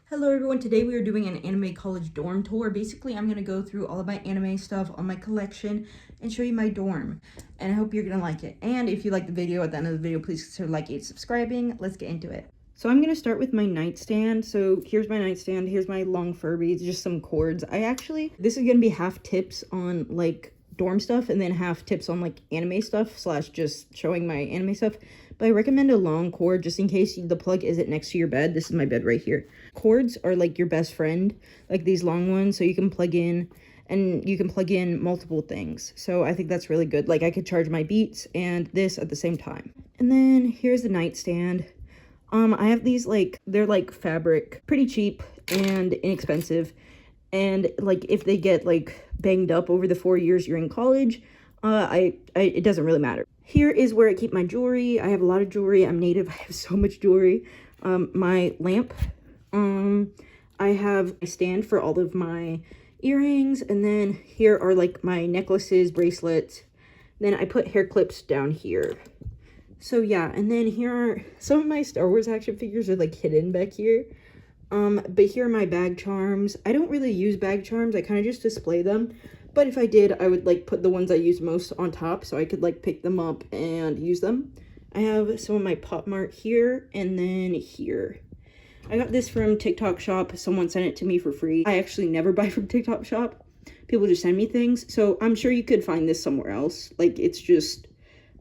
Hello everyone, today we are doing an anime college dorm tour. Basically, I'm going to go through all of my anime stuff on my collection and show you my dorm. And I hope you're going to like it. And if you like the video, at the end of the video, please consider liking and subscribing. Let's get into it. So I'm going to start with my nightstand. So here's my nightstand. Here's my long Furbies, just some cords. This is going to be half tips on like dorm stuff and then half tips on like anime stuff / just showing my anime stuff. But I recommend a long cord just in case the plug isn't next to your bed. This is my bed right here. Cords are like your best friend, like these long ones, so you can plug in and you can plug in multiple things. So I think that's really good. Like I could charge my Beats and this at the same time. And then here's the nightstand. I have these they're like fabric, pretty cheap and inexpensive. And like if they get like banged up over the 4 years you're in college, it doesn't really matter. Here is where I keep my jewelry. I have a lot of jewelry. I'm native. I have so much jewelry. My lamp. I have a stand for all of my earrings. And then here are like my necklaces, bracelets. Then I put hair clips down here. So yeah, and then here are some of my Star Wars action figures are like hidden back here. But here are my bag charms. I don't really use bag charms. I kind of just display them. But if I did, I would like put the ones I use most on top so I could like pick them up and use them. I have some of my Pop Mart here and then here. I got this from TikTok Shop. Someone sent it to me for free. I actually never buy from TikTok Shop. People just send me things. So I'm sure you could find this somewhere else. Like it's just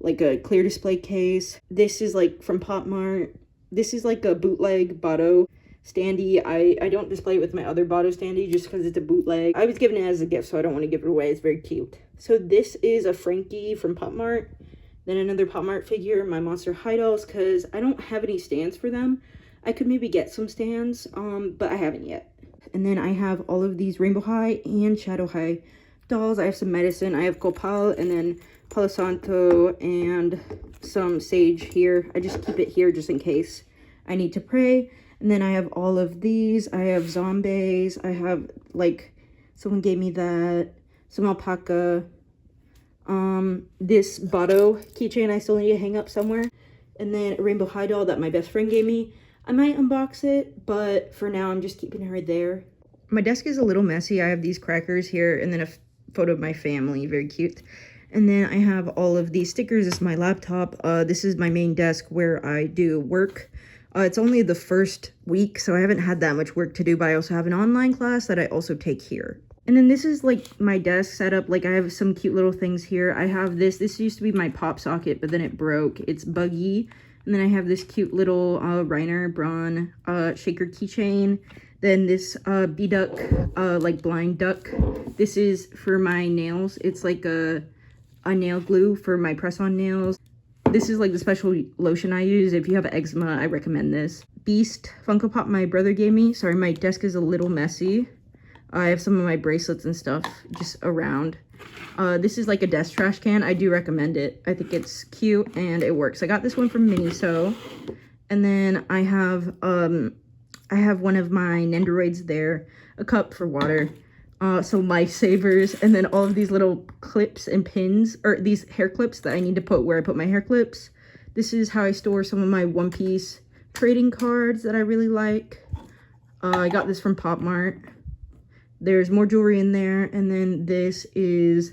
like a clear display case. This is like from Pop Mart. This is like a bootleg Botto standee. I don't display it with my other Botto standee just because it's a bootleg. I was given it as a gift, so I don't want to give it away. It's very cute. So this is a Frankie from Pop Mart. Then another Pop Mart figure, my Monster High dolls, because I don't have any stands for them. I could maybe get some stands, but I haven't yet. And then I have all of these Rainbow High and Shadow High dolls. I have some medicine. I have Copal and then Palo Santo and some sage here. I just keep it here just in case I need to pray. And then I have all of these. I have zombies. I have, like, someone gave me that. Some alpaca. This Botto keychain I still need to hang up somewhere. And then a Rainbow High doll that my best friend gave me. I might unbox it, but for now I'm just keeping her there. My desk is a little messy. I have these crackers here and then a photo of my family. Very cute. And then I have all of these stickers. This is my laptop. This is my main desk where I do work. It's only the first week, so I haven't had that much work to do, but I also have an online class that I also take here. And then this is like my desk setup. Like I have some cute little things here. I have this. This used to be my pop socket, but then it broke. It's buggy. And then I have this cute little Reiner Braun shaker keychain. Then this B-Duck, like blind duck. This is for my nails. It's like a nail glue for my press-on nails. This is like the special lotion I use. If you have eczema, I recommend this. Beast Funko Pop my brother gave me. Sorry, my desk is a little messy. I have some of my bracelets and stuff just around. This is like a desk trash can. I do recommend it. I think it's cute and it works. I got this one from Miniso. And then I have one of my Nendoroids there. A cup for water. Some lifesavers, and then all of these little clips and pins, or these hair clips that I need to put where I put my hair clips. This is how I store some of my One Piece trading cards that I really like. I got this from Pop Mart. There's more jewelry in there, and then this is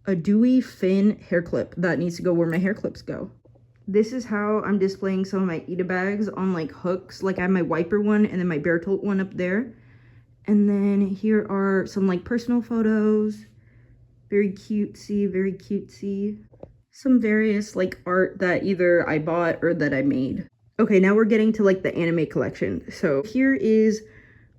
a Dewey Fin hair clip that needs to go where my hair clips go. This is how I'm displaying some of my Ita bags on like hooks. Like I have my wiper one and then my bear tote one up there. And then here are some like personal photos. Very cutesy, very cutesy. Some various like art that either I bought or that I made. Okay, now we're getting to like the anime collection. So here is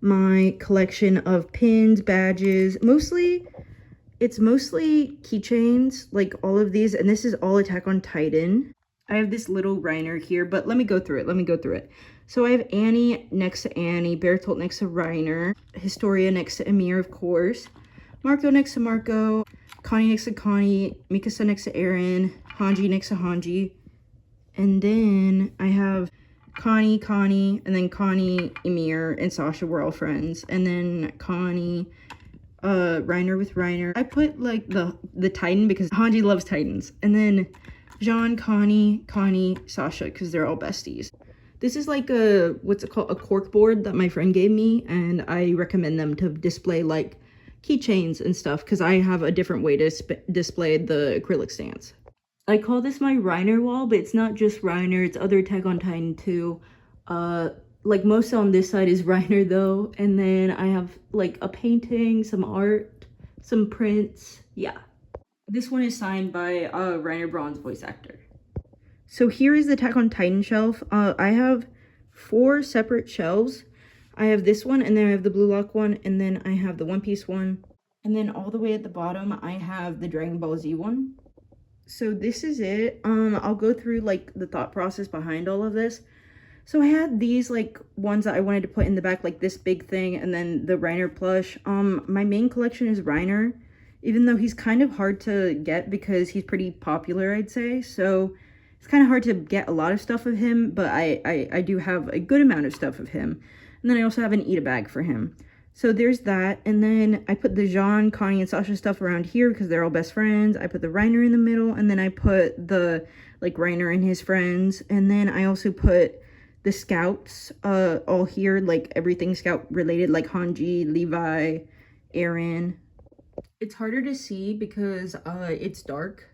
my collection of pins, badges. It's mostly keychains, like all of these. And this is all Attack on Titan. I have this little Reiner here, but let me go through it. So I have Annie next to Annie, Bertolt next to Reiner, Historia next to Amir, of course, Marco next to Marco, Connie next to Connie, Mikasa next to Eren, Hanji next to Hanji, and then I have Connie, and then Connie, Emir, and Sasha were all friends, and then Connie, Reiner with Reiner. I put like the Titan because Hanji loves Titans, and then Jean, Connie, Sasha, because they're all besties. This is like a, what's it called, a cork board that my friend gave me, and I recommend them to display like keychains and stuff because I have a different way to display the acrylic stands. I call this my Reiner wall, but it's not just Reiner, it's other Attack on Titan too. Like most on this side is Reiner though, and then I have like a painting, some art, some prints, yeah. This one is signed by Reiner Braun's voice actor. So here is the Attack on Titan shelf. I have 4 separate shelves. I have this one, and then I have the Blue Lock one, and then I have the One Piece one. And then all the way at the bottom, I have the Dragon Ball Z one. So this is it. I'll go through like the thought process behind all of this. So I had these like ones that I wanted to put in the back, like this big thing, and then the Reiner plush. My main collection is Reiner, even though he's kind of hard to get because he's pretty popular, I'd say. So it's kind of hard to get a lot of stuff of him, but I do have a good amount of stuff of him. And then I also have an eat a bag for him. So there's that. And then I put the Jean, Connie, and Sasha stuff around here because they're all best friends. I put the Reiner in the middle, and then I put the like Reiner and his friends. And then I also put the scouts all here, like everything scout related, like Hanji, Levi, Aaron. It's harder to see because it's dark.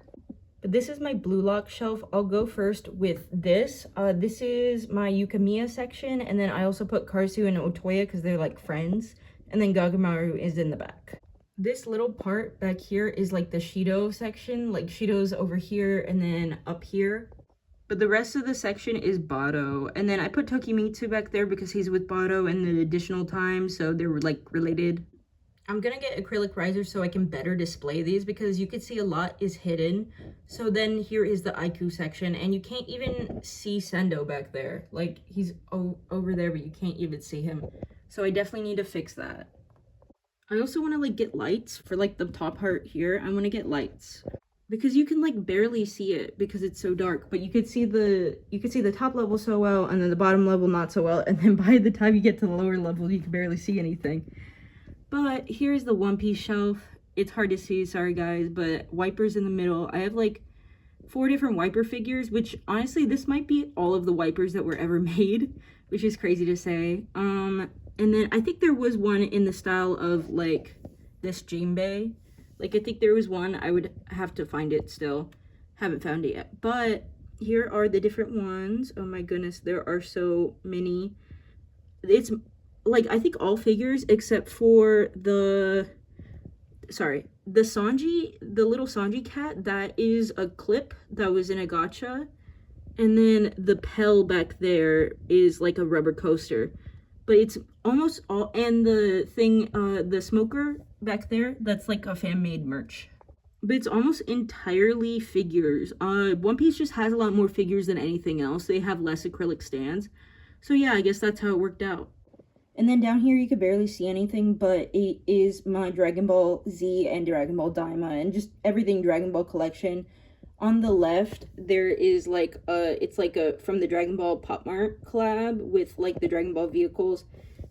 This is my Blue Lock shelf. I'll go first with this. This is my Yukamiya section, and then I also put Karsu and Otoya because they're like friends, and then Gagamaru is in the back. This little part back here is like the Shido section, like Shido's over here and then up here. But the rest of the section is Bado, and then I put Tokimitsu back there because he's with Bado and the additional time, so they're like related. I'm gonna get acrylic risers so I can better display these because you can see a lot is hidden. So then here is the Aiku section, and you can't even see Sendo back there. Like he's over there, but you can't even see him. So I definitely need to fix that. I also want to like get lights for like the top part here. I want to get lights because you can like barely see it because it's so dark, but you could see the top level so well, and then the bottom level not so well, and then by the time you get to the lower level you can barely see anything. But here's the One Piece shelf. It's hard to see, sorry guys, but wipers in the middle. I have like 4 different wiper figures, which honestly this might be all of the wipers that were ever made, which is crazy to say. And then I think there was one in the style of like this Jinbei. Like I think there was one. I would have to find it still. Haven't found it yet. But here are the different ones. Oh my goodness, there are so many. It's like I think all figures except for the Sanji, the little Sanji cat, that is a clip that was in a gacha. And then the Pell back there is like a rubber coaster. But it's almost all, and the thing, the smoker back there, that's like a fan-made merch. But it's almost entirely figures. One Piece just has a lot more figures than anything else. They have less acrylic stands. So yeah, I guess that's how it worked out. And then down here you could barely see anything, but it is my Dragon Ball Z and Dragon Ball Daima and just everything Dragon Ball collection. On the left, there is like it's like a from the Dragon Ball Pop Mart collab with like the Dragon Ball vehicles.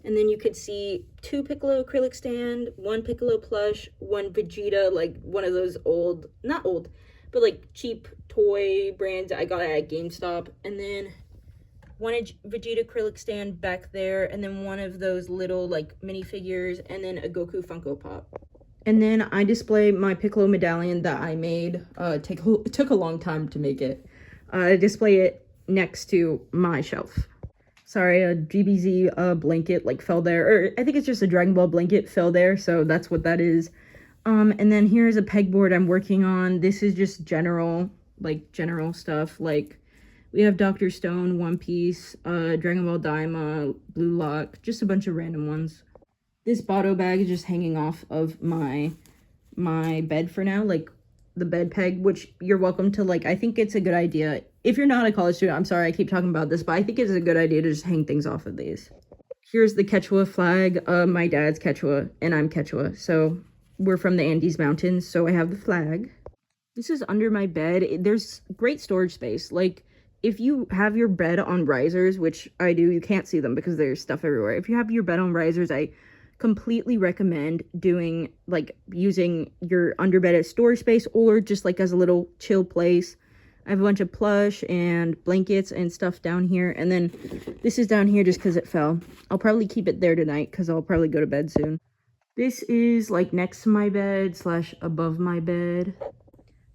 And then you could see 2 Piccolo acrylic stand, 1 Piccolo plush, 1 Vegeta, like one of those old, not old, but like cheap toy brands I got at GameStop. And then 1 Vegeta acrylic stand back there, and then one of those little like minifigures, and then a Goku Funko Pop. And then I display my Piccolo medallion that I made. It took a long time to make it. I display it next to my shelf. Sorry, a GBZ blanket like fell there, or I think it's just a Dragon Ball blanket fell there, so that's what that is. And then here's a pegboard I'm working on. This is just general stuff. Like we have Dr. Stone, One Piece, Dragon Ball Daima, Blue Lock, just a bunch of random ones. This Bado bag is just hanging off of my bed for now, like the bed peg, which you're welcome to, like, I think it's a good idea. If you're not a college student, I'm sorry I keep talking about this, but I think it's a good idea to just hang things off of these. Here's the Quechua flag. My dad's Quechua and I'm Quechua, so we're from the Andes Mountains, so I have the flag. This is under my bed. There's great storage space. Like, if you have your bed on risers, which I do, you can't see them because there's stuff everywhere. If you have your bed on risers, I completely recommend doing, like, using your underbed as storage space or just, like, as a little chill place. I have a bunch of plush and blankets and stuff down here. And then this is down here just because it fell. I'll probably keep it there tonight because I'll probably go to bed soon. This is like next to my bed / above my bed.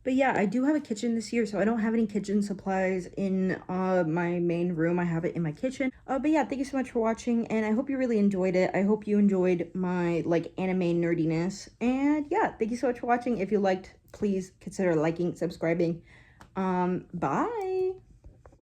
But yeah, I do have a kitchen this year, so I don't have any kitchen supplies in my main room. I have it in my kitchen. But yeah, thank you so much for watching, and I hope you really enjoyed it. I hope you enjoyed my like anime nerdiness. And yeah, thank you so much for watching. If you liked, please consider liking, subscribing. Bye.